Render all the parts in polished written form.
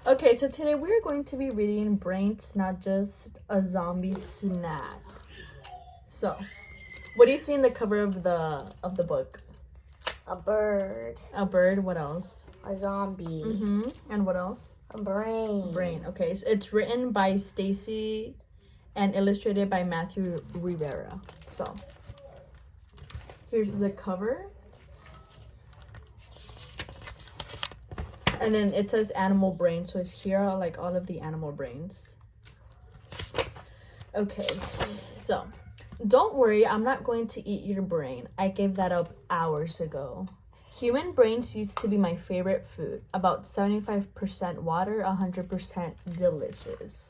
Okay, so today we're going to be reading Brains, Not Just a Zombie Snack. So, what do you see in the cover of the book? A bird. A bird. What else? A zombie. And what else? A brain. Brain. Okay, so it's written by Stacy and illustrated by Matthew Rivera. So, here's the cover. And then it says animal brain. So here are like all of the animal brains. Okay, so don't worry, I'm not going to eat your brain. I gave that up hours ago. Human brains used to be my favorite food. About 75% water, 100% delicious.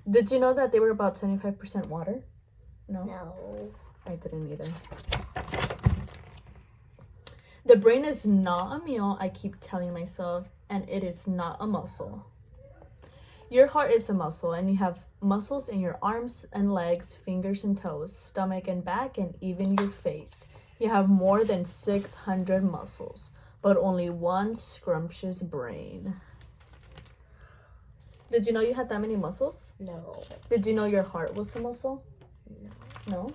Did you know that they were about 75% water? No? No. I didn't either. The brain is not a meal, I keep telling myself, and it is not a muscle. Your heart is a muscle, and you have muscles in your arms and legs, fingers and toes, stomach and back, and even your face. You have more than 600 muscles, but only one scrumptious brain. Did you know you had that many muscles? No. Did you know your heart was a muscle? No. No?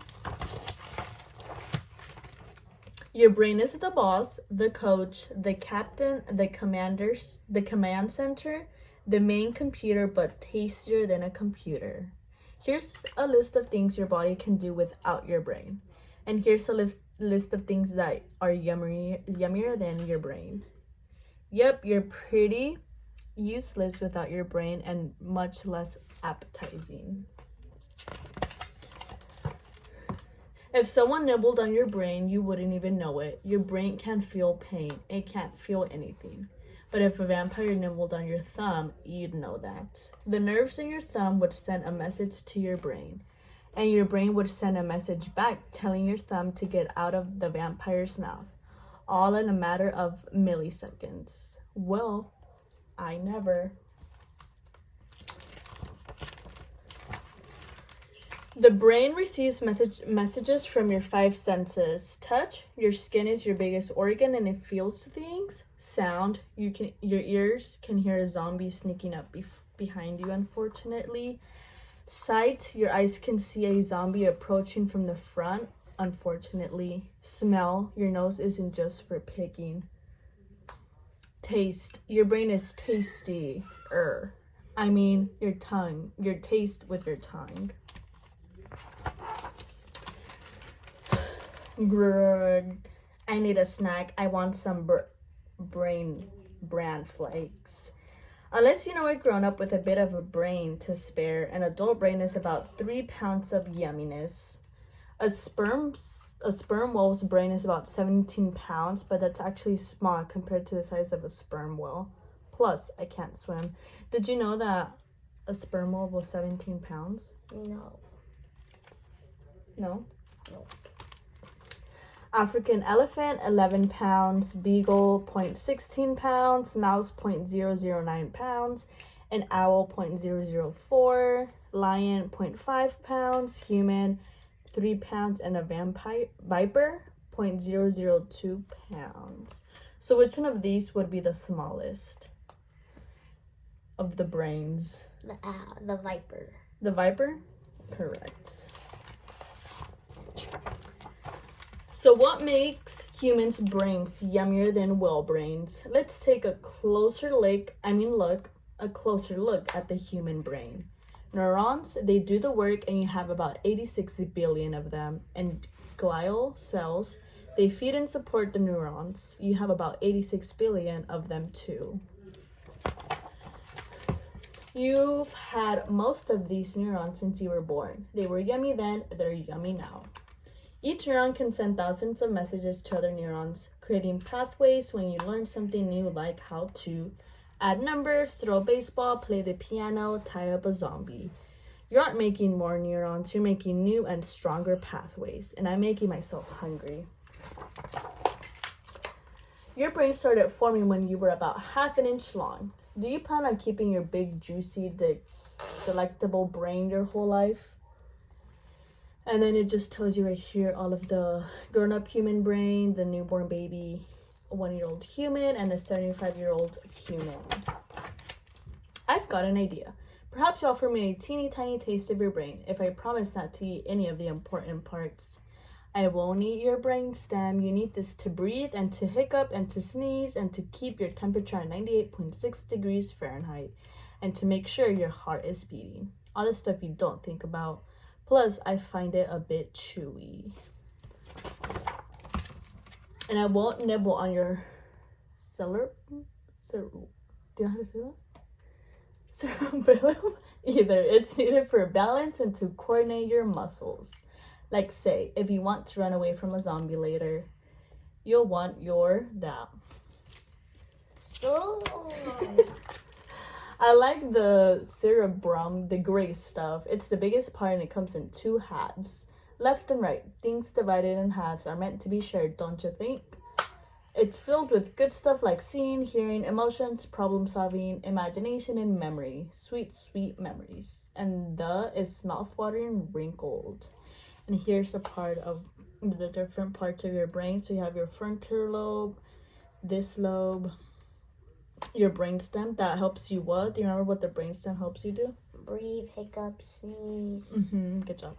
Your brain is the boss, the coach, the captain, the commanders, the command center, the main computer, but tastier than a computer. Here's a list of things your body can do without your brain. And here's a list of things that are yummier than your brain. Yep, you're pretty useless without your brain and much less appetizing. If someone nibbled on your brain, you wouldn't even know it. Your brain can't feel pain. It can't feel anything. But if a vampire nibbled on your thumb, you'd know that. The nerves in your thumb would send a message to your brain. And your brain would send a message back telling your thumb to get out of the vampire's mouth. All in a matter of milliseconds. Well, I never. The brain receives messages from your 5 senses. Touch, your skin is your biggest organ and it feels things. Sound, your ears can hear a zombie sneaking up behind you, unfortunately. Sight, your eyes can see a zombie approaching from the front, unfortunately. Smell, your nose isn't just for picking. Taste, your brain is tasty. I mean, your tongue, your taste with your tongue. Grr, I need a snack. I want some brain bran flakes. Unless you know a grown up with a bit of a brain to spare, an adult brain is about 3 pounds of yumminess. A sperm whale's brain is about 17 pounds, but that's actually small compared to the size of a sperm whale. Plus, I can't swim. Did you know that a sperm whale was 17 pounds? No. No? No. African elephant, 11 pounds. Beagle, 0.16 pounds. Mouse, 0.009 pounds. An owl, 0.004. Lion, 0.5 pounds. Human, 3 pounds. And a viper, 0.002 pounds. So which one of these would be the smallest of the brains? The viper. The viper? Correct. So what makes humans' brains yummier than whale brains? Let's take a closer look at the human brain. Neurons, they do the work and you have about 86 billion of them. And glial cells, they feed and support the neurons. You have about 86 billion of them too. You've had most of these neurons since you were born. They were yummy then, they're yummy now. Each neuron can send thousands of messages to other neurons, creating pathways when you learn something new, like how to add numbers, throw a baseball, play the piano, tie up a zombie. You aren't making more neurons, you're making new and stronger pathways, and I'm making myself hungry. Your brain started forming when you were about half an inch long. Do you plan on keeping your big, juicy, delectable brain your whole life? And then it just tells you right here all of the grown-up human brain, the newborn baby, 1-year-old human, and the 75-year-old human. I've got an idea. Perhaps you offer me a teeny tiny taste of your brain if I promise not to eat any of the important parts. I won't eat your brain stem. You need this to breathe and to hiccup and to sneeze and to keep your temperature at 98.6 degrees Fahrenheit and to make sure your heart is beating. All the stuff you don't think about. Plus, I find it a bit chewy. And I won't nibble on your do you know how to say that? Cerebellum either. It's needed for balance and to coordinate your muscles. Like say, if you want to run away from a zombie later, you'll want that. Oh. I like the cerebrum, the gray stuff. It's the biggest part and it comes in 2 halves. Left and right. Things divided in halves are meant to be shared, don't you think? It's filled with good stuff like seeing, hearing, emotions, problem solving, imagination, and memory. Sweet, sweet memories. And the is mouthwatering wrinkled. And here's a part of the different parts of your brain. So you have your frontal lobe, this lobe, your brainstem. That helps you what? Do you remember what the brainstem helps you do? Breathe, hiccup, sneeze. Good job.